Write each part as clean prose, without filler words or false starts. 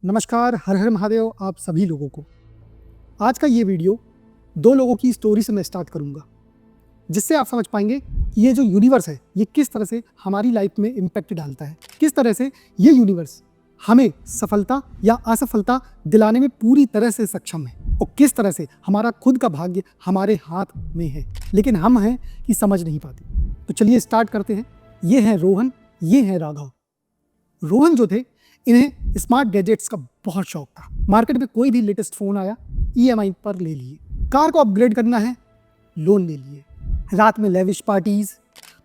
नमस्कार, हर हर महादेव आप सभी लोगों को। आज का ये वीडियो दो लोगों की स्टोरी से मैं स्टार्ट करूँगा, जिससे आप समझ पाएंगे कि ये जो यूनिवर्स है ये किस तरह से हमारी लाइफ में इम्पैक्ट डालता है, किस तरह से ये यूनिवर्स हमें सफलता या असफलता दिलाने में पूरी तरह से सक्षम है और किस तरह से हमारा खुद का भाग्य हमारे हाथ में है, लेकिन हम हैं कि समझ नहीं पाते। तो चलिए स्टार्ट करते हैं। ये हैं रोहन, ये हैं राघव। रोहन जो थे, इन्हें स्मार्ट गैजेट्स का बहुत शौक था। मार्केट में कोई भी लेटेस्ट फ़ोन आया EMI पर ले लिए, कार को अपग्रेड करना है लोन ले लिए, रात में लेविश पार्टीज।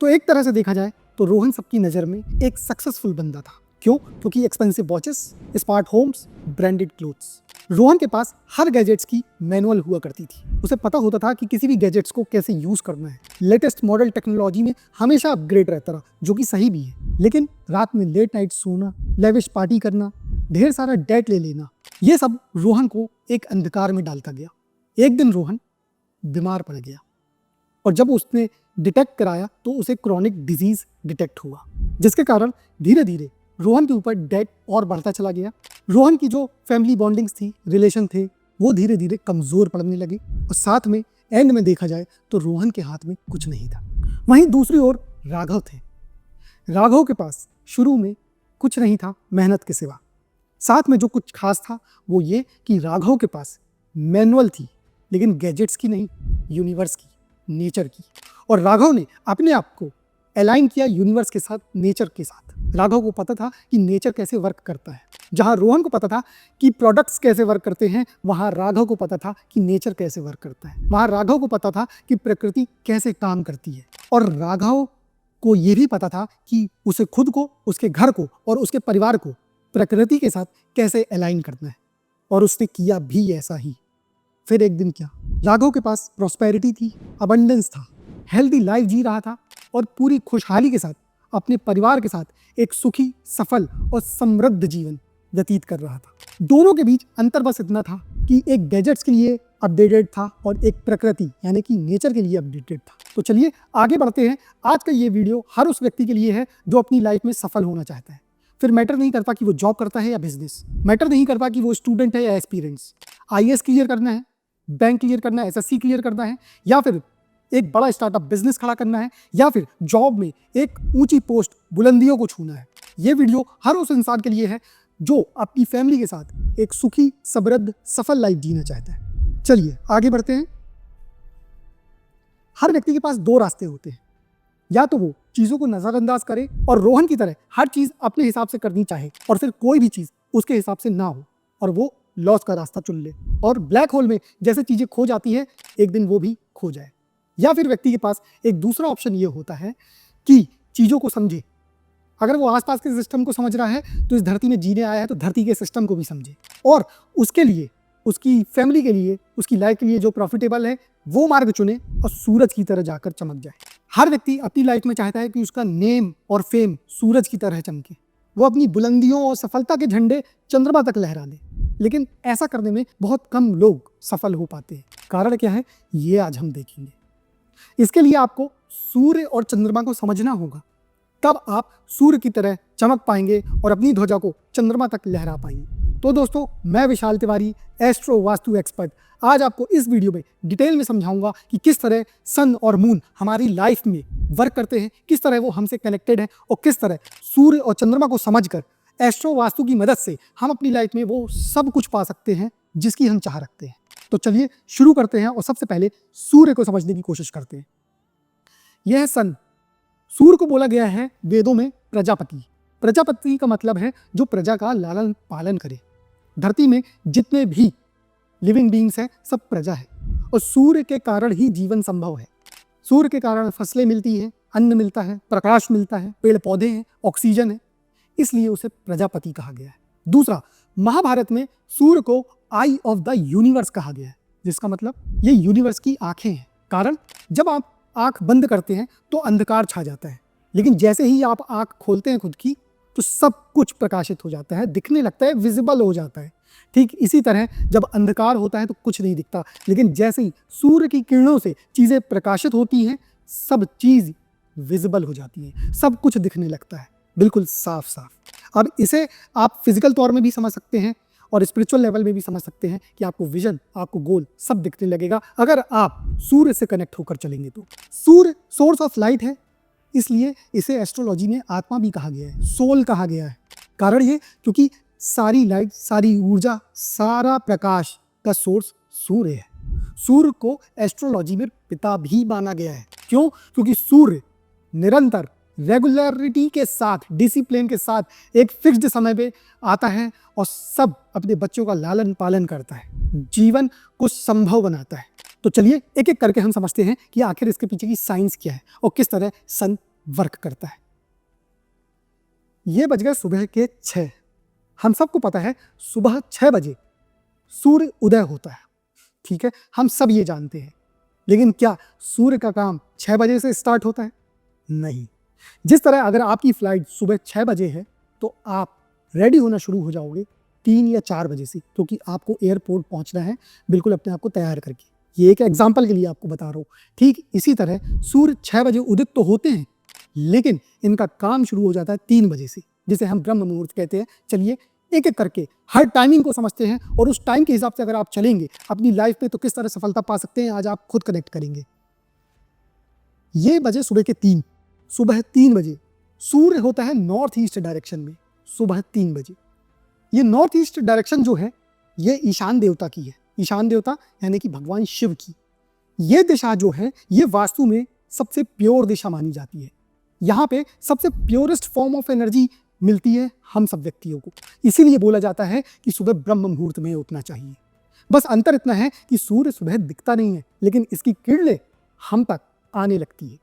तो एक तरह से देखा जाए तो रोहन सबकी नज़र में एक सक्सेसफुल बंदा था। क्यों? क्योंकि expensive watches, smart homes, branded clothes. Rohan के पास हर गैजेट्स की मैनुअल हुआ करती थी। उसे पता होता था कि किसी भी गैजेट्स को कैसे यूज़ करना है। लेटेस्ट मॉडल टेक्नोलॉजी में हमेशा अपग्रेड रहता रहा, जो कि सही भी है। लेकिन रात में लेट नाइट सोना, लेविश पार्टी करना, ढेर सारा डेट ले लेना, ये सब रोहन को एक अंधकार में डालता गया। एक दिन रोहन बीमार पड़ गया और जब उसने डिटेक्ट कराया तो उसे क्रॉनिक डिजीज डिटेक्ट हुआ, जिसके कारण धीरे धीरे रोहन के ऊपर डेट और बढ़ता चला गया। रोहन की जो फैमिली बॉन्डिंग्स थी, रिलेशन थे, वो धीरे धीरे कमज़ोर पड़ने लगे और साथ में एंड में देखा जाए तो रोहन के हाथ में कुछ नहीं था। वहीं दूसरी ओर राघव थे। राघव के पास शुरू में कुछ नहीं था मेहनत के सिवा। साथ में जो कुछ खास था वो ये कि राघव के पास मैनुअल थी, लेकिन गैजेट्स की नहीं, यूनिवर्स की, नेचर की। और राघव ने अपने आप को अलाइन किया यूनिवर्स के साथ, नेचर के साथ। राघव को पता था कि नेचर कैसे वर्क करता है। जहाँ रोहन को पता था कि प्रोडक्ट्स कैसे वर्क करते हैं, वहाँ राघव को पता था कि नेचर कैसे वर्क करता है। वहाँ राघव को पता था कि प्रकृति कैसे काम करती है। और राघव को ये भी पता था कि उसे खुद को, उसके घर को और उसके परिवार को प्रकृति के साथ कैसे अलाइन करना है, और उसने किया भी ऐसा ही। फिर एक दिन क्या, राघव के पास प्रॉस्पेरिटी थी, अबंडेंस था, हेल्दी लाइफ जी रहा था और पूरी खुशहाली के साथ अपने परिवार के साथ एक सुखी, सफल और समृद्ध जीवन व्यतीत कर रहा था। दोनों के बीच अंतर बस इतना था कि एक गैजेट्स के लिए अपडेटेड था और एक प्रकृति यानी कि नेचर के लिए अपडेटेड था। तो चलिए आगे बढ़ते हैं। आज का ये वीडियो हर उस व्यक्ति के लिए है जो अपनी लाइफ में सफल होना चाहता है। फिर मैटर नहीं करता कि वो जॉब करता है या बिजनेस, मैटर नहीं करता कि वो स्टूडेंट है या एक्सपीरियंस। IAS क्लियर करना है, बैंक क्लियर करना है, SSC क्लियर करना है, या फिर एक बड़ा स्टार्टअप बिजनेस खड़ा करना है, या फिर जॉब में एक ऊंची पोस्ट, बुलंदियों को छूना है। ये वीडियो हर उस इंसान के लिए है जो अपनी फैमिली के साथ एक सुखी, समृद्ध, सफल लाइफ जीना चाहता है। चलिए आगे बढ़ते हैं। हर व्यक्ति के पास दो रास्ते होते हैं, या तो वो चीज़ों को नज़रअंदाज करे और रोहन की तरह हर चीज़ अपने हिसाब से करनी चाहे, और फिर कोई भी चीज़ उसके हिसाब से ना हो और वो लॉस का रास्ता चुन ले और ब्लैक होल में जैसे चीज़ें खो जाती है एक दिन वो भी खो जाए। या फिर व्यक्ति के पास एक दूसरा ऑप्शन ये होता है कि चीज़ों को समझे। अगर वो आसपास के सिस्टम को समझ रहा है तो इस धरती में जीने आया है तो धरती के सिस्टम को भी समझे, और उसके लिए, उसकी फैमिली के लिए, उसकी लाइफ के लिए जो प्रॉफिटेबल है वो मार्ग चुने और सूरज की तरह जाकर चमक जाए। हर व्यक्ति अपनी लाइफ में चाहता है कि उसका नेम और फेम सूरज की तरह चमके, वो अपनी बुलंदियों और सफलता के झंडे चंद्रमा तक लहरा दे। लेकिन ऐसा करने में बहुत कम लोग सफल हो पाते हैं। कारण क्या है, ये आज हम देखेंगे। इसके लिए आपको सूर्य और चंद्रमा को समझना होगा, तब आप सूर्य की तरह चमक पाएंगे और अपनी ध्वजा को चंद्रमा तक लहरा पाएंगे। तो दोस्तों, मैं विशाल तिवारी, एस्ट्रो वास्तु एक्सपर्ट, आज आपको इस वीडियो में डिटेल में समझाऊंगा कि किस तरह सन और मून हमारी लाइफ में वर्क करते हैं, किस तरह वो हमसे कनेक्टेड है और किस तरह सूर्य और चंद्रमा को समझकर एस्ट्रो वास्तु की मदद से हम अपनी लाइफ में वो सब कुछ पा सकते हैं जिसकी हम चाह रखते हैं। तो चलिए शुरू करते हैं और सबसे पहले सूर्य को समझने की कोशिश करते हैं। यह है सन। सूर्य को बोला गया है वेदों में प्रजापति। प्रजापति का मतलब है जो प्रजा का लालन पालन करे। धरती में जितने भी लिविंग बीइंग्स हैं सब प्रजा है, और सूर्य के कारण ही जीवन संभव है। सूर्य के कारण फसलें मिलती हैं, अन्न मिलता है, प्रकाश मिलता है, पेड़ पौधे हैं, ऑक्सीजन है, इसलिए उसे प्रजापति कहा गया है। दूसरा, महाभारत में सूर्य को आई ऑफ द यूनिवर्स कहा गया है, जिसका मतलब ये यूनिवर्स की आंखें हैं। कारण जब आप आंख बंद करते हैं तो अंधकार छा जाता है, लेकिन जैसे ही आप आंख खोलते हैं खुद की तो सब कुछ प्रकाशित हो जाता है, दिखने लगता है, विजिबल हो जाता है। ठीक इसी तरह जब अंधकार होता है तो कुछ नहीं दिखता, लेकिन जैसे ही सूर्य की किरणों से चीज़ें प्रकाशित होती हैं सब चीज़ विजिबल हो जाती है, सब कुछ दिखने लगता है, बिल्कुल साफ साफ। अब इसे आप फिजिकल तौर में भी समझ सकते हैं और स्पिरिचुअल लेवल में भी समझ सकते हैं कि आपको विजन, आपको गोल सब दिखने लगेगा अगर आप सूर्य से कनेक्ट होकर चलेंगे तो। सूर्य सोर्स ऑफ लाइट है, इसलिए इसे एस्ट्रोलॉजी में आत्मा भी कहा गया है, सोल कहा गया है। कारण ये क्योंकि सारी लाइट, सारी ऊर्जा, सारा प्रकाश का सोर्स सूर्य है। सूर्य को एस्ट्रोलॉजी में पिता भी माना गया है। क्यों? क्योंकि सूर्य निरंतर रेगुलरिटी के साथ, डिसिप्लिन के साथ एक फिक्स्ड समय पे आता है और सब अपने बच्चों का लालन पालन करता है, जीवन को संभव बनाता है। तो चलिए एक एक करके हम समझते हैं कि आखिर इसके पीछे की साइंस क्या है और किस तरह सन वर्क करता है। ये बज गए सुबह के 6। हम सबको पता है सुबह 6 बजे सूर्य उदय होता है, ठीक है, हम सब ये जानते हैं। लेकिन क्या सूर्य का काम 6 बजे से स्टार्ट होता है? नहीं। जिस तरह अगर आपकी फ्लाइट सुबह 6 बजे है तो आप रेडी होना शुरू हो जाओगे 3 या 4 बजे से, क्योंकि आपको एयरपोर्ट पहुंचना है बिल्कुल अपने आप को तैयार करके। ये एक एग्जाम्पल के लिए आपको बता रहा हूँ। ठीक इसी तरह सूर्य 6 बजे उदित तो होते हैं, लेकिन इनका काम शुरू हो जाता है 3 बजे से, जिसे हम ब्रह्म मुहूर्त कहते हैं। चलिए एक एक करके हर टाइमिंग को समझते हैं और उस टाइम के हिसाब से अगर आप चलेंगे अपनी लाइफ में तो किस तरह सफलता पा सकते हैं, आज आप खुद कनेक्ट करेंगे। ये बजे सुबह के 3, सुबह 3 बजे सूर्य होता है नॉर्थ ईस्ट डायरेक्शन में, सुबह 3 बजे। ये नॉर्थ ईस्ट डायरेक्शन जो है ये ईशान देवता की है। ईशान देवता यानी कि भगवान शिव की। ये दिशा जो है ये वास्तु में सबसे प्योर दिशा मानी जाती है। यहाँ पे सबसे प्योरेस्ट फॉर्म ऑफ एनर्जी मिलती है हम सब व्यक्तियों को। इसीलिए बोला जाता है कि सुबह ब्रह्म मुहूर्त में उठना चाहिए। बस अंतर इतना है कि सूर्य सुबह दिखता नहीं है, लेकिन इसकी किरणें हम तक आने लगती है।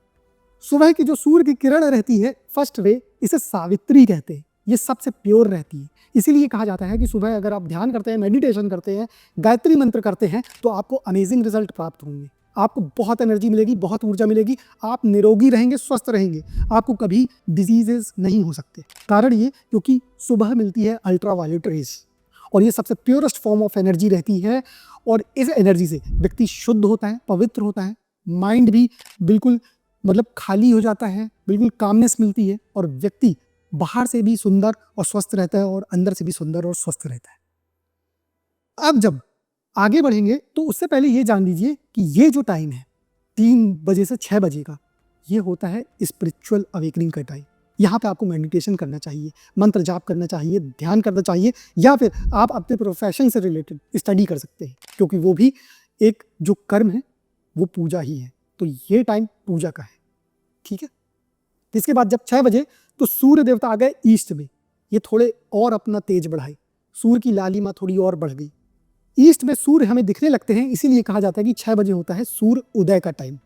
सुबह की जो सूर्य की किरण रहती है, फर्स्ट रे, इसे सावित्री कहते हैं। ये सबसे प्योर रहती है। इसीलिए कहा जाता है कि सुबह अगर आप ध्यान करते हैं, मेडिटेशन करते हैं, गायत्री मंत्र करते हैं तो आपको अमेजिंग रिजल्ट प्राप्त होंगे। आपको बहुत एनर्जी मिलेगी, बहुत ऊर्जा मिलेगी, आप निरोगी रहेंगे, स्वस्थ रहेंगे, आपको कभी डिजीजेस नहीं हो सकते। कारण ये क्योंकि सुबह मिलती है अल्ट्रावायलेट रेज और ये सबसे प्योरेस्ट फॉर्म ऑफ एनर्जी रहती है और इस एनर्जी से व्यक्ति शुद्ध होता है, पवित्र होता है, माइंड भी बिल्कुल खाली हो जाता है, बिल्कुल कामनेस मिलती है और व्यक्ति बाहर से भी सुंदर और स्वस्थ रहता है और अंदर से भी सुंदर और स्वस्थ रहता है। अब जब आगे बढ़ेंगे तो उससे पहले ये जान लीजिए कि ये जो टाइम है 3 बजे से 6 बजे का, ये होता है स्पिरिचुअल अवेकनिंग का टाइम। यहाँ पे आपको मेडिटेशन करना चाहिए, मंत्र जाप करना चाहिए, ध्यान करना चाहिए, या फिर आप अपने प्रोफेशन से रिलेटेड स्टडी कर सकते हैं, क्योंकि वो भी एक जो कर्म है वो पूजा ही है। तो ये टाइम पूजा का है, ठीक है। इसके बाद जब 6 बजे तो सूर्य देवता आ गए ईस्ट में। ये थोड़े और अपना तेज बढ़ाए, सूर्य की लालिमा थोड़ी और बढ़ गई। ईस्ट में सूर्य हमें दिखने लगते हैं, इसीलिए कहा जाता है कि 6 बजे होता है सूर्य उदय का टाइम,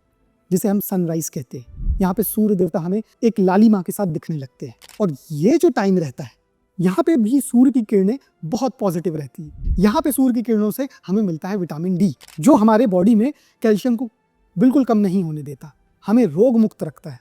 जिसे हम सनराइज कहते हैं। यहाँ पे सूर्य देवता हमें एक लालिमा के साथ दिखने लगते हैं और ये जो टाइम रहता है यहाँ पे भी सूर्य की किरणें बहुत पॉजिटिव रहती है। यहाँ पे सूर्य की किरणों से हमें मिलता है विटामिन डी, जो हमारे बॉडी में कैल्शियम को बिल्कुल कम नहीं होने देता, हमें रोग मुक्त रखता है।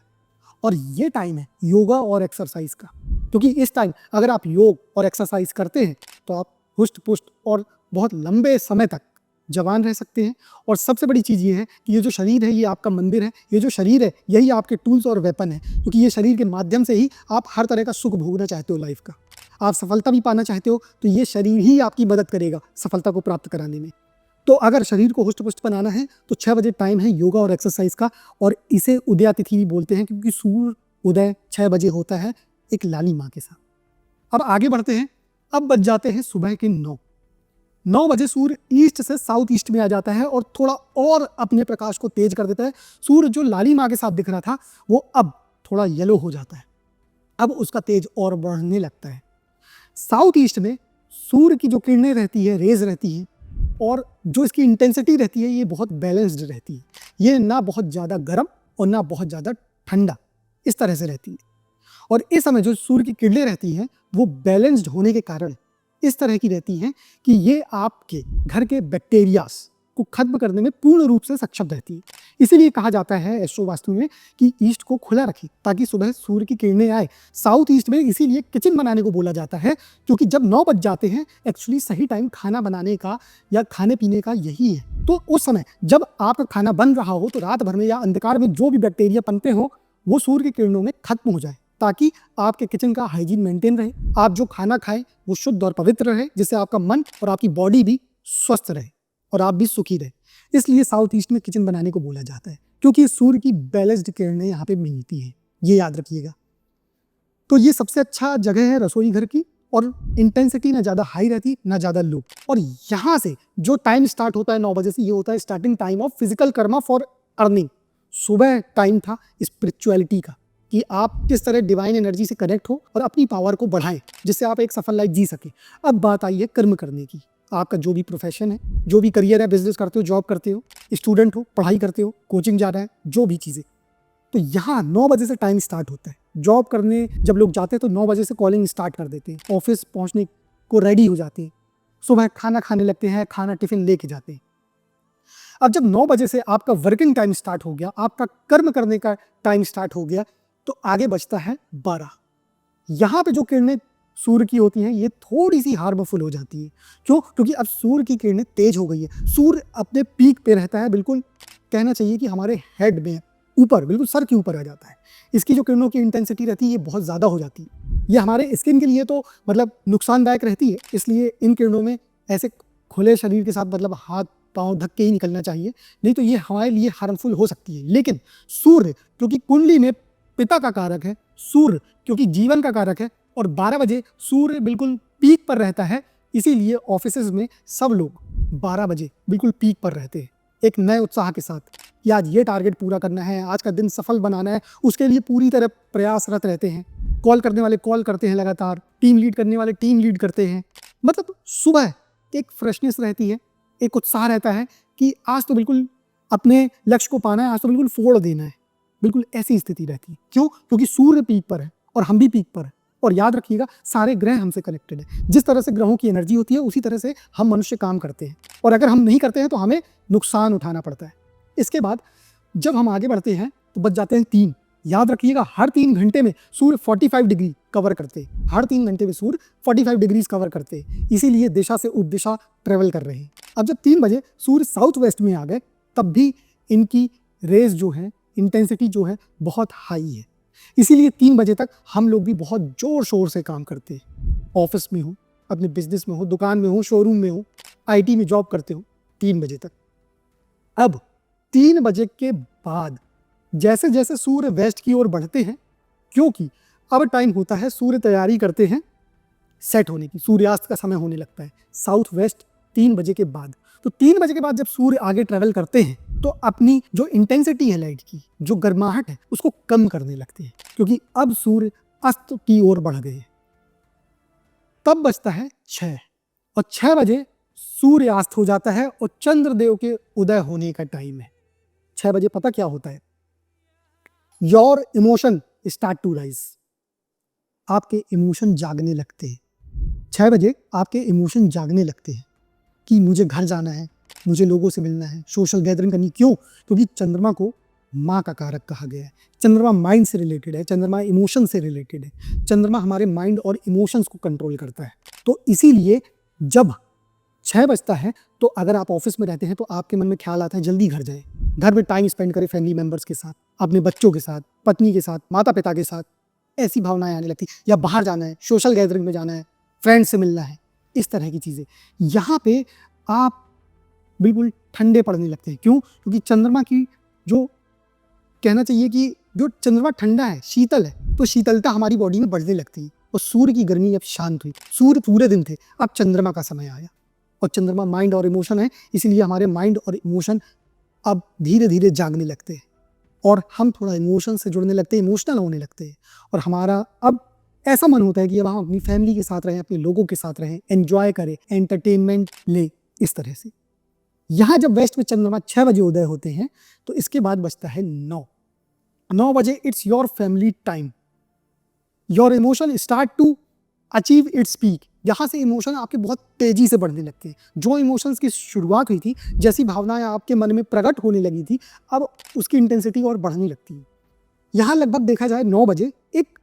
और ये टाइम है योगा और एक्सरसाइज का, क्योंकि इस टाइम अगर आप योग और एक्सरसाइज करते हैं तो आप हुष्ट पुष्ट और बहुत लंबे समय तक जवान रह सकते हैं। और सबसे बड़ी चीज़ ये है कि ये जो शरीर है ये आपका मंदिर है, ये जो शरीर है यही आपके टूल्स और वेपन है, क्योंकि ये शरीर के माध्यम से ही आप हर तरह का सुख भोगना चाहते हो लाइफ का, आप सफलता भी पाना चाहते हो, तो ये शरीर ही आपकी मदद करेगा सफलता को प्राप्त कराने में। तो अगर शरीर को हुष्ट पुष्ट बनाना है तो 6 बजे टाइम है योगा और एक्सरसाइज का, और इसे उदयातिथि भी बोलते हैं क्योंकि सूर्य उदय 6 बजे होता है एक लालिमा के साथ। अब आगे बढ़ते हैं। अब बज जाते हैं सुबह के 9 बजे सूर्य ईस्ट से साउथ ईस्ट में आ जाता है और थोड़ा और अपने प्रकाश को तेज कर देता है। सूर्य जो लालिमा के साथ दिख रहा था वो अब थोड़ा येलो हो जाता है, अब उसका तेज और बढ़ने लगता है। साउथ ईस्ट में सूर्य की जो किरणें रहती है, रेज रहती हैं, और जो इसकी इंटेंसिटी रहती है ये बहुत बैलेंस्ड रहती है। ये ना बहुत ज़्यादा गर्म और ना बहुत ज़्यादा ठंडा, इस तरह से रहती है। और इस समय जो सूर्य की किरणें रहती हैं वो बैलेंस्ड होने के कारण इस तरह की रहती हैं कि ये आपके घर के बैक्टीरियाज को खत्म करने में पूर्ण रूप से सक्षम रहती है। इसीलिए कहा जाता है एस्ट्रो वास्तु में कि ईस्ट को खुला रखें ताकि सुबह सूर्य की किरणें आए। साउथ ईस्ट में इसीलिए किचन बनाने को बोला जाता है, क्योंकि जब 9 बज जाते हैं एक्चुअली सही टाइम खाना बनाने का या खाने पीने का यही है। तो उस समय जब आपका खाना बन रहा हो तो रात भर में या अंधकार में जो भी बैक्टीरिया पनपे हो वो सूर्य की किरणों में खत्म हो जाए, ताकि आपके किचन का हाइजीन मेंटेन रहे, आप जो खाना खाएं वो शुद्ध और पवित्र रहे, जिससे आपका मन और आपकी बॉडी भी स्वस्थ रहे और आप भी सुखी रहे। इसलिए साउथ ईस्ट में किचन बनाने को बोला जाता है, क्योंकि सूर्य की बैलेंस्ड किरणें यहाँ पे मिलती हैं, ये याद रखिएगा। तो ये सबसे अच्छा जगह है रसोई घर की, और इंटेंसिटी ना ज़्यादा हाई रहती ना ज़्यादा लो। और यहाँ से जो टाइम स्टार्ट होता है 9 बजे से, ये होता है starting time of physical Karma for earning. सुबह टाइम था स्पिरिचुअलिटी का, कि आप किस तरह डिवाइन एनर्जी से कनेक्ट हो और अपनी पावर को बढ़ाएं, जिससे आप एक सफल लाइफ जी सकें। अब बात आई है कर्म करने की। आपका जो भी प्रोफेशन है, जो भी करियर है, बिजनेस करते हो, जॉब करते हो, स्टूडेंट हो, पढ़ाई करते हो, कोचिंग जा रहे हैं, जो भी चीज़ें, तो यहाँ 9 बजे से टाइम स्टार्ट होता है। जॉब करने जब लोग जाते हैं तो 9 बजे से कॉलिंग स्टार्ट कर देते हैं, ऑफिस पहुँचने को रेडी हो जाते हैं, सुबह खाना खाने लगते हैं, खाना टिफिन लेके जाते हैं। अब जब 9 बजे से आपका वर्किंग टाइम स्टार्ट हो गया, आपका कर्म करने का टाइम स्टार्ट हो गया, तो आगे बचता है 12। यहाँ पे जो किरणें सूर्य की होती हैं ये थोड़ी सी हार्मफुल हो जाती है। क्यों? क्योंकि अब सूर्य की किरणें तेज हो गई है। सूर्य अपने पीक पे रहता है, बिल्कुल कहना चाहिए कि हमारे हेड में ऊपर, बिल्कुल सर के ऊपर आ जाता है। इसकी जो किरणों की इंटेंसिटी रहती है ये बहुत ज़्यादा हो जाती है। ये हमारे स्किन के लिए तो मतलब नुकसानदायक रहती है, इसलिए इन किरणों में ऐसे खुले शरीर के साथ मतलब हाथ पाँव ढक के ही निकलना चाहिए, नहीं तो ये हमारे लिए हार्मफुल हो सकती है। लेकिन सूर्य क्योंकि कुंडली में पिता का कारक है, सूर्य क्योंकि जीवन का कारक है, और 12 बजे सूर्य बिल्कुल पीक पर रहता है, इसीलिए ऑफिसेज में सब लोग 12 बजे बिल्कुल पीक पर रहते हैं, एक नए उत्साह के साथ कि आज ये टारगेट पूरा करना है, आज का दिन सफल बनाना है, उसके लिए पूरी तरह प्रयासरत रहते हैं। कॉल करने वाले कॉल करते हैं लगातार, टीम लीड करने वाले टीम लीड करते हैं। मतलब सुबह एक फ्रेशनेस रहती है, एक उत्साह रहता है कि आज तो बिल्कुल अपने लक्ष्य को पाना है, आज तो बिल्कुल फोड़ देना है, बिल्कुल ऐसी स्थिति रहती है। क्यों? क्योंकि सूर्य पीक पर है और हम भी पीक पर है। और याद रखिएगा सारे ग्रह हमसे कनेक्टेड है। जिस तरह से ग्रहों की एनर्जी होती है उसी तरह से हम मनुष्य काम करते हैं, और अगर हम नहीं करते हैं तो हमें नुकसान उठाना पड़ता है। इसके बाद जब हम आगे बढ़ते हैं तो बच जाते हैं 3। याद रखिएगा हर 3 घंटे में सूर्य 45 डिग्री कवर करते हैं, हर 3 घंटे में सूर्य 45 डिग्रीज कवर करते हैं, इसीलिए दिशा से उपदिशा ट्रेवल कर रहे हैं। अब जब 3 बजे सूर्य साउथ वेस्ट में आ गए तब भी इनकी रेज जो है, इंटेंसिटी जो है बहुत हाई है, इसीलिए 3 बजे तक हम लोग भी बहुत जोर शोर से काम करते हैं। ऑफिस में हो, अपने बिजनेस में हो, दुकान में हो, शोरूम में हो, आईटी में जॉब करते हो, 3 बजे तक। अब 3 बजे के बाद जैसे जैसे सूर्य वेस्ट की ओर बढ़ते हैं, क्योंकि अब टाइम होता है सूर्य तैयारी करते हैं सेट होने की, सूर्यास्त का समय होने लगता है साउथ वेस्ट 3 बजे के बाद। तो 3 बजे के बाद जब सूर्य आगे ट्रेवल करते हैं तो अपनी जो इंटेंसिटी है लाइट की, जो गर्माहट है, उसको कम करने लगते हैं, क्योंकि अब सूर्य अस्त की ओर बढ़ गए। तब बचता है 6 और 6 बजे सूर्यास्त हो जाता है और चंद्रदेव के उदय होने का टाइम है। 6 बजे पता क्या होता है? Your emotion start to rise. आपके इमोशन जागने लगते हैं। 6 बजे आपके इमोशन जागने लगते हैं कि मुझे घर जाना है, मुझे लोगों से मिलना है, सोशल गैदरिंग करनी। क्यों? क्योंकि चंद्रमा को माँ का कारक कहा गया है। चंद्रमा माइंड से रिलेटेड है, चंद्रमा इमोशन से रिलेटेड है। चंद्रमा हमारे माइंड और इमोशंस को कंट्रोल करता है। तो इसीलिए जब 6 बजता है तो अगर आप ऑफिस में रहते हैं तो आपके मन में ख्याल आता है जल्दी घर जाएं, घर में टाइम स्पेंड करें फैमिली मेम्बर्स के साथ, अपने बच्चों के साथ, पत्नी के साथ, माता पिता के साथ, ऐसी भावनाएं आने लगती। या बाहर जाना है, सोशल गैदरिंग में जाना है, फ्रेंड्स से मिलना है, इस तरह की चीज़ें। यहाँ पे आप बिल्कुल ठंडे पड़ने लगते हैं। क्यों? क्योंकि चंद्रमा की जो कहना चाहिए कि जो चंद्रमा ठंडा है, शीतल है, तो शीतलता हमारी बॉडी में बढ़ने लगती है और सूर्य की गर्मी अब शांत हुई। सूर्य पूरे दिन थे, अब चंद्रमा का समय आया और चंद्रमा माइंड और इमोशन है, इसीलिए हमारे माइंड और इमोशन अब धीरे धीरे जागने लगते हैं और हम थोड़ा इमोशन से जुड़ने लगते हैं, इमोशनल होने लगते हैं। और हमारा अब ऐसा मन होता है कि अब हम अपनी फैमिली के साथ रहें, अपने लोगों के साथ रहें, एंजॉय करें, एंटरटेनमेंट लें, इस तरह से। यहाँ जब वेस्ट में चंद्रमा 6 बजे उदय होते हैं तो इसके बाद बचता है 9 बजे। It's your family time. Your emotion start to achieve its peak. यहाँ से इमोशन आपके बहुत तेजी से बढ़ने लगते हैं। जो इमोशंस की शुरुआत हुई थी, जैसी भावनाएं आपके मन में प्रकट होने लगी थी, अब उसकी इंटेंसिटी और बढ़ने लगती है। यहाँ लगभग देखा जाए 9 बजे एक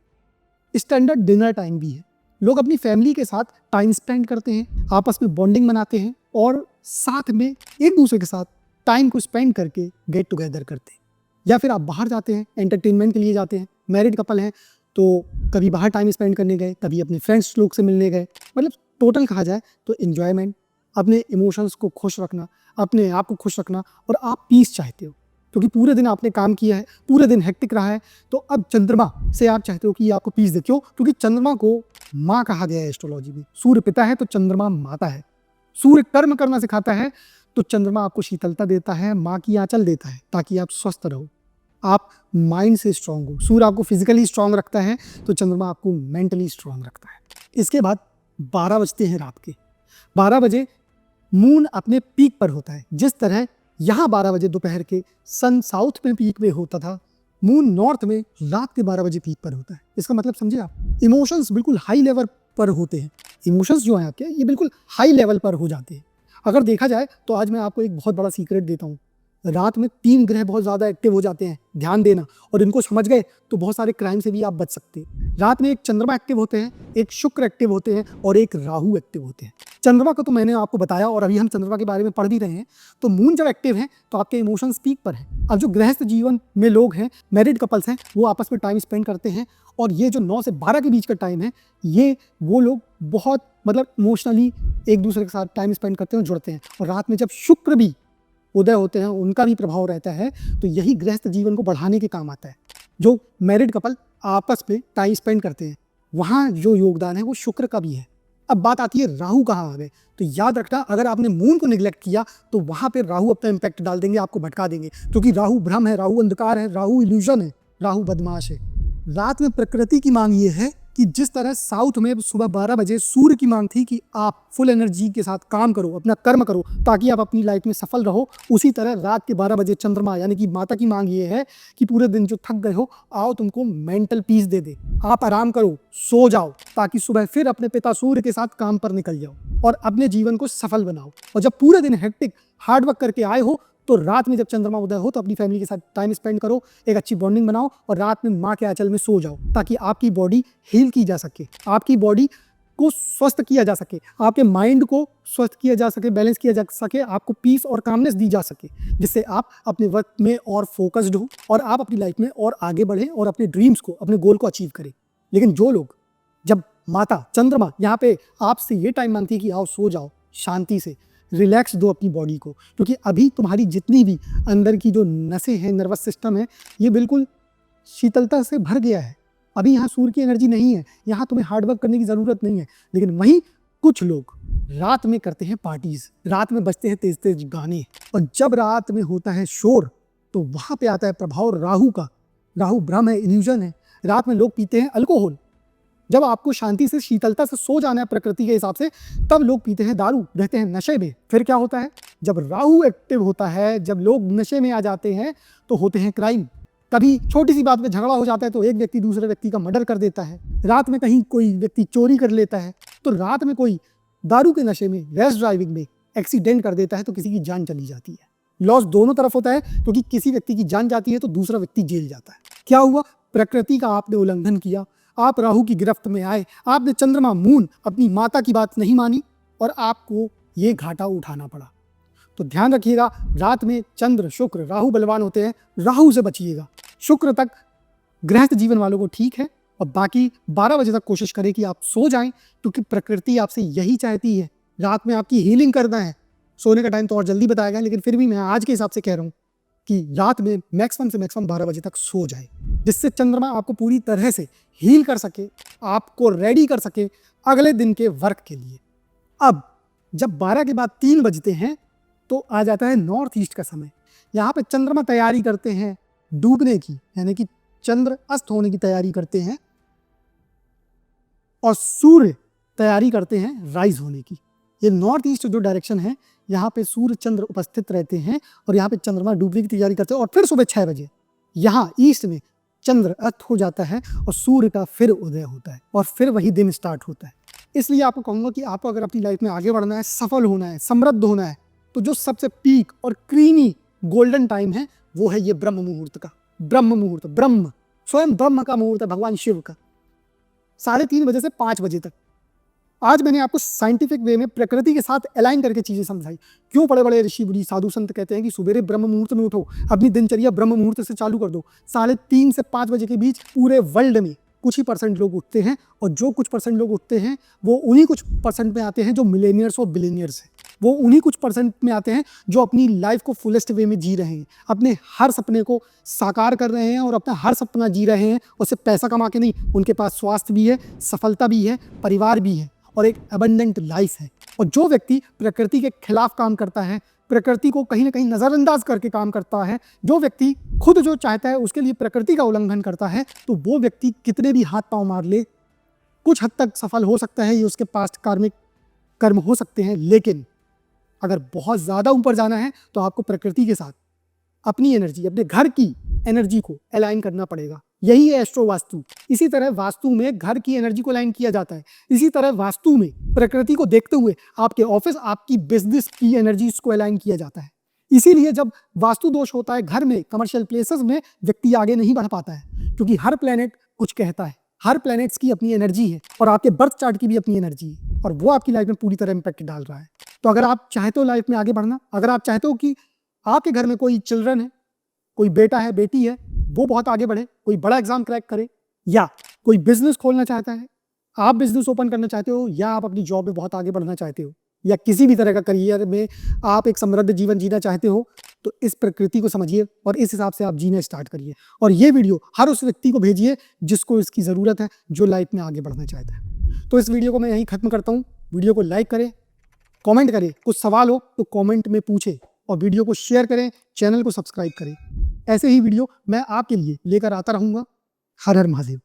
स्टैंडर्ड डिनर टाइम भी है। लोग अपनी फैमिली के साथ टाइम स्पेंड करते हैं, आपस में बॉन्डिंग बनाते हैं और साथ में एक दूसरे के साथ टाइम को स्पेंड करके गेट टुगेदर करते हैं। या फिर आप बाहर जाते हैं, एंटरटेनमेंट के लिए जाते हैं, मैरिड कपल हैं तो कभी बाहर टाइम स्पेंड करने गए, कभी अपने फ्रेंड्स लोग से मिलने गए, मतलब टोटल कहा जाए तो एन्जॉयमेंट, अपने इमोशंस को खुश रखना, अपने आप को खुश रखना, और आप पीस चाहते हो क्योंकि पूरे दिन आपने काम किया है, पूरे दिन हेक्टिक रहा है, तो अब चंद्रमा से आप चाहते हो कि आपको पीस दे। क्यों? क्योंकि चंद्रमा को माँ कहा गया है एस्ट्रोलॉजी में। सूर्य पिता है तो चंद्रमा माता है। सूर्य कर्म करना सिखाता है तो चंद्रमा आपको शीतलता देता है, माँ की आंचल देता है ताकि आप स्वस्थ रहो, आप माइंड से स्ट्रांग हो। सूर्य आपको फिजिकली स्ट्रांग रखता है तो चंद्रमा आपको मेंटली स्ट्रांग रखता है। इसके बाद 12 बजते हैं रात के। 12 बजे मून अपने पीक पर होता है। जिस तरह यहाँ 12 बजे दोपहर के सन साउथ में पीक में होता था, मून नॉर्थ में रात के 12 बजे पीक पर होता है। इसका मतलब समझे आप? इमोशंस बिल्कुल हाई लेवल पर होते हैं। इमोशंस जो हैं आपके, ये बिल्कुल हाई लेवल पर हो जाते हैं। अगर देखा जाए तो आज मैं आपको एक बहुत बड़ा सीक्रेट देता हूँ। रात में 3 ग्रह बहुत ज़्यादा एक्टिव हो जाते हैं, ध्यान देना, और इनको समझ गए तो बहुत सारे क्राइम से भी आप बच सकते हैं। रात में एक चंद्रमा एक्टिव होते हैं, एक शुक्र एक्टिव होते हैं और एक राहु एक्टिव होते हैं। चंद्रमा को तो मैंने आपको बताया और अभी हम चंद्रमा के बारे में पढ़ भी रहे हैं। तो मून जब एक्टिव है तो आपके इमोशंस पीक पर हैं। अब जो गृहस्थ जीवन में लोग हैं, मैरिड कपल्स हैं, वो आपस में टाइम स्पेंड करते हैं, और ये जो 9 से 12 के बीच का टाइम है, ये वो लोग बहुत मतलब इमोशनली एक दूसरे के साथ टाइम स्पेंड करते हैं और जुड़ते हैं। और रात में जब शुक्र भी उदय होते हैं, उनका भी प्रभाव रहता है, तो यही गृहस्थ जीवन को बढ़ाने के काम आता है। जो मैरिड कपल आपस में टाइम स्पेंड करते हैं, वहाँ जो योगदान है वो शुक्र का भी है। अब बात आती है राहु कहाँ आ गए, तो याद रखना, अगर आपने मून को निगलेक्ट किया तो वहाँ पे राहु अपना इम्पैक्ट डाल देंगे, आपको भटका देंगे, क्योंकि राहु भ्रम है, राहु अंधकार है, राहु इल्यूजन है, राहु बदमाश है। रात में प्रकृति की मांग ये है कि जिस तरह साउथ में सुबह 12 बजे सूर्य की मांग थी कि आप फुल एनर्जी के साथ काम करो, अपना कर्म करो ताकि आप अपनी लाइफ में सफल रहो, उसी तरह रात के 12 बजे चंद्रमा यानी कि माता की मांग ये है कि पूरे दिन जो थक गए हो, आओ तुमको मेंटल पीस दे दे, आप आराम करो, सो जाओ, ताकि सुबह फिर अपने पिता सूर्य के साथ काम पर निकल जाओ और अपने जीवन को सफल बनाओ। और जब पूरे दिन हेक्टिक हार्डवर्क करके आए हो तो रात में जब चंद्रमा उदय हो तो अपनी फैमिली के साथ टाइम स्पेंड करो, एक अच्छी बॉन्डिंग बनाओ और रात में माँ के आंचल में सो जाओ, ताकि आपकी बॉडी हील की जा सके, आपकी बॉडी को स्वस्थ किया जा सके, आपके माइंड को स्वस्थ किया जा सके, बैलेंस किया जा सके, आपको पीस और कामनेस दी जा सके, जिससे आप अपने वर्क में और फोकस्ड हो और आप अपनी लाइफ में और आगे बढ़ें और अपने ड्रीम्स को, अपने गोल को अचीव करें। लेकिन जो लोग, जब माता चंद्रमा यहाँ पे आपसे ये टाइम मांगती है कि आओ सो जाओ, शांति से रिलैक्स दो अपनी बॉडी को, क्योंकि अभी तुम्हारी जितनी भी अंदर की जो नसें हैं, नर्वस सिस्टम है, ये बिल्कुल शीतलता से भर गया है। अभी यहाँ सूर्य की एनर्जी नहीं है, यहाँ तुम्हें हार्डवर्क करने की ज़रूरत नहीं है। लेकिन वहीं कुछ लोग रात में करते हैं पार्टीज, रात में बजते हैं तेज तेज गाने, और जब रात में होता है शोर तो वहाँ पे आता है प्रभाव राहु का। राहु भ्रम है, इल्यूजन है। रात में लोग पीते हैं अल्कोहल। जब आपको शांति से, शीतलता से सो जाना है प्रकृति के हिसाब से, तब लोग पीते हैं दारू, रहते हैं नशे में। फिर क्या होता है, जब राहु एक्टिव होता है, जब लोग नशे में आ जाते हैं तो होते हैं क्राइम। कभी छोटी सी बात पे झगड़ा हो जाता है तो एक व्यक्ति दूसरे व्यक्ति का मर्डर कर देता है। रात में कहीं कोई व्यक्ति चोरी कर लेता है, तो रात में कोई दारू के नशे में, रैश ड्राइविंग में एक्सीडेंट कर देता है तो किसी की जान चली जाती है। लॉस दोनों तरफ होता है, क्योंकि किसी व्यक्ति की जान जाती है तो दूसरा व्यक्ति जेल जाता है। क्या हुआ, प्रकृति का आपने उल्लंघन किया, आप राहु की गिरफ्त में आए, आपने चंद्रमा मून अपनी माता की बात नहीं मानी और आपको ये घाटा उठाना पड़ा। तो ध्यान रखिएगा, रात में चंद्र, शुक्र, राहु बलवान होते हैं, राहु से बचिएगा। शुक्र तक गृहस्थ जीवन वालों को ठीक है, और बाकी 12 बजे तक कोशिश करें कि आप सो जाएं, क्योंकि प्रकृति आपसे यही चाहती है, रात में आपकी हीलिंग करना है। सोने का टाइम तो और जल्दी बताया गया, लेकिन फिर भी मैं आज के हिसाब से कह रहा हूँ कि रात में मैक्सिमम से मैक्सिमम 12 बजे तक सो जाए, जिससे चंद्रमा आपको पूरी तरह से हील कर सके, आपको रेडी कर सके अगले दिन के वर्क के लिए। अब जब 12 के बाद 3 बजते हैं तो आ जाता है नॉर्थ ईस्ट का समय। यहाँ पे चंद्रमा तैयारी करते हैं डूबने की, यानी कि चंद्र अस्त होने की तैयारी करते हैं, और सूर्य तैयारी करते हैं राइज होने की। ये नॉर्थ ईस्ट जो डायरेक्शन है, यहाँ पे सूर्य चंद्र उपस्थित रहते हैं और यहाँ पे चंद्रमा डूबने की तैयारी करते हैं। और फिर सुबह 6 बजे यहाँ ईस्ट में चंद्र अस्त हो जाता है और सूर्य का फिर उदय होता है, और फिर वही दिन स्टार्ट होता है। इसलिए आपको कहूँगा कि आपको अगर अपनी लाइफ में आगे बढ़ना है, सफल होना है, समृद्ध होना है, तो जो सबसे पीक और क्रीमी गोल्डन टाइम है वो है ये ब्रह्म मुहूर्त का। ब्रह्म मुहूर्त, ब्रह्म स्वयं ब्रह्म का मुहूर्त है, भगवान शिव का, 3:30 बजे से 5 बजे तक। आज मैंने आपको साइंटिफिक वे में प्रकृति के साथ अलाइन करके चीजें समझाई। क्यों बड़े बड़े ऋषि मुनि साधु संत कहते हैं कि सुबेरे ब्रह्म मुहूर्त में उठो, अपनी दिनचर्या ब्रह्म मुहूर्त से चालू कर दो। 3:30 से 5 बजे के बीच पूरे वर्ल्ड में कुछ ही परसेंट लोग उठते हैं, और जो कुछ परसेंट लोग उठते हैं वो उन्हीं कुछ परसेंट में आते हैं जो मिलेनियर्स और बिलियनियर्स हैं। वो उन्हीं कुछ परसेंट में आते हैं जो अपनी लाइफ को फुलेस्ट वे में जी रहे हैं, अपने हर सपने को साकार कर रहे हैं और अपना हर सपना जी रहे हैं। उससे पैसा कमा के नहीं, उनके पास स्वास्थ्य भी है, सफलता भी है, परिवार भी है और एक अबंडेंट लाइफ है। और जो व्यक्ति प्रकृति के खिलाफ काम करता है, प्रकृति को कहीं ना कहीं नज़रअंदाज करके काम करता है, जो व्यक्ति खुद जो चाहता है उसके लिए प्रकृति का उल्लंघन करता है, तो वो व्यक्ति कितने भी हाथ पांव मार ले, कुछ हद तक सफल हो सकता है। ये उसके पास्ट कार्मिक कर्म हो सकते हैं, लेकिन अगर बहुत ज़्यादा ऊपर जाना है तो आपको प्रकृति के साथ अपनी एनर्जी, अपने घर की एनर्जी को अलाइन करना पड़ेगा। यही है एस्ट्रो वास्तु। इसी तरह वास्तु में घर की एनर्जी को अलाइन किया जाता है। इसी तरह वास्तु में प्रकृति को देखते हुए आपके ऑफिस, आपकी बिजनेस की एनर्जीज को अलाइन किया जाता है। इसीलिए जब वास्तु दोष होता है घर में, कमर्शियल प्लेसेस में, व्यक्ति आगे नहीं बढ़ पाता है, क्योंकि हर प्लेनेट कुछ कहता है। हर प्लैनेट्स की अपनी एनर्जी है और आपके बर्थ चार्ट की भी अपनी एनर्जी है, और वो आपकी लाइफ में पूरी तरह इंपैक्ट डाल रहा है। तो अगर आप चाहते हो लाइफ में आगे बढ़ना, अगर आप चाहते हो कि आपके घर में कोई चिल्ड्रन है, कोई बेटा है, बेटी है, वो बहुत आगे बढ़े, कोई बड़ा एग्जाम क्रैक करे, या कोई बिजनेस खोलना चाहता है, आप बिजनेस ओपन करना चाहते हो, या आप अपनी जॉब में बहुत आगे बढ़ना चाहते हो, या किसी भी तरह का करियर में आप एक समृद्ध जीवन जीना चाहते हो, तो इस प्रकृति को समझिए और इस हिसाब से आप जीना स्टार्ट करिए। और ये वीडियो हर उस व्यक्ति को भेजिए जिसको इसकी ज़रूरत है, जो लाइफ में आगे बढ़ना चाहता है। तो इस वीडियो को मैं यहीं ख़त्म करता हूँ। वीडियो को लाइक करें, कमेंट करें, कुछ सवाल हो तो कमेंट में पूछें, और वीडियो को शेयर करें, चैनल को सब्सक्राइब करें। ऐसे ही वीडियो मैं आपके लिए लेकर आता रहूँगा। हर हर महादेव।